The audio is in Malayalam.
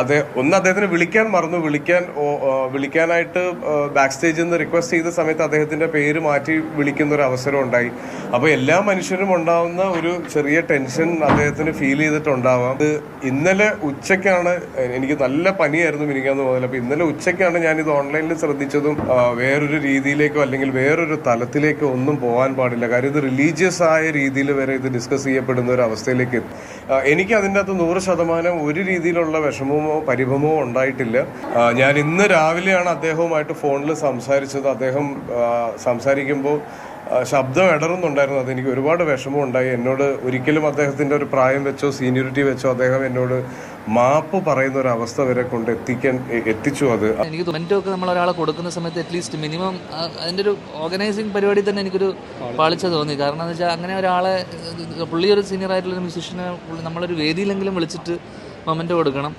അദ്ദേഹത്തിന് വിളിക്കാൻ മറന്നു. വിളിക്കാനായിട്ട് ബാക്ക് സ്റ്റേജിൽ നിന്ന് റിക്വസ്റ്റ് ചെയ്ത സമയത്ത് അദ്ദേഹത്തിന്റെ പേര് മാറ്റി വിളിക്കുന്ന ഒരു അവസരം ഉണ്ടായി. അപ്പോൾ എല്ലാ മനുഷ്യരും ഉണ്ടാവുന്ന ഒരു ചെറിയ ടെൻഷൻ അദ്ദേഹത്തിന് ഫീൽ ചെയ്തിട്ടുണ്ടാവാം. അത് ഇന്നലെ ഉച്ചയ്ക്കാണ്, എനിക്ക് നല്ല പനിയായിരുന്നു മിനിങ്ങാന്ന് മുതൽ. അപ്പോൾ ഇന്നലെ ഉച്ചയ്ക്കാണ് ഞാനിത് ഓൺലൈനിൽ ശ്രദ്ധിച്ചതും വേറൊരു രീതിയിലേക്കോ അല്ലെങ്കിൽ വേറൊരു തലത്തിലേക്കോ ഒന്നും പോകാൻ പാടില്ല. കാര്യം ഇത് റിലീജിയസ് ആയ രീതിയിൽ വരെ ഇത് ഡിസ്കസ് ചെയ്യപ്പെടുന്ന ഒരു അവസ്ഥയിലേക്ക് എനിക്ക് അതിൻ്റെ അകത്ത് 100% ഒരു രീതിയിലുള്ള വിഷമമോ പരിഭവമോ ഉണ്ടായിട്ടില്ല. ഞാൻ ഇന്ന് രാവിലെയാണ് അദ്ദേഹവുമായിട്ട് ഫോണിൽ സംസാരിച്ചത്. അദ്ദേഹം സംസാരിക്കുമ്പോൾ ശബ്ദം ഇടറുന്നുണ്ടായിരുന്നു. അതെനിക്ക് ഒരുപാട് വിഷമം ഉണ്ടായി. എന്നോട് ഒരിക്കലും അദ്ദേഹത്തിൻ്റെ ഒരു പ്രായം വെച്ചോ സീനിയോറിറ്റി വെച്ചോ അദ്ദേഹം എന്നോട് മാപ്പ് പറയുന്ന ഒരു അവസ്ഥ വരെ കൊണ്ട് എത്തിച്ചു. അത് എനിക്ക് മെന്റൊക്കെ നമ്മൾ ഒരാളെ കൊടുക്കുന്ന സമയത്ത് അറ്റ്ലീസ്റ്റ് മിനിമം അതിൻ്റെ ഒരു ഓർഗനൈസിങ് പരിപാടി തന്നെ എനിക്കൊരു പാളിച്ച തോന്നി. കാരണം എന്ന് വെച്ചാൽ അങ്ങനെ ഒരാളെ, പുള്ളി ഒരു സീനിയർ ആയിട്ടുള്ള മ്യൂസീഷ്യനെ നമ്മളൊരു വേദിയിലെങ്കിലും വിളിച്ചിട്ട് മൊമെന്റ് കൊടുക്കണം.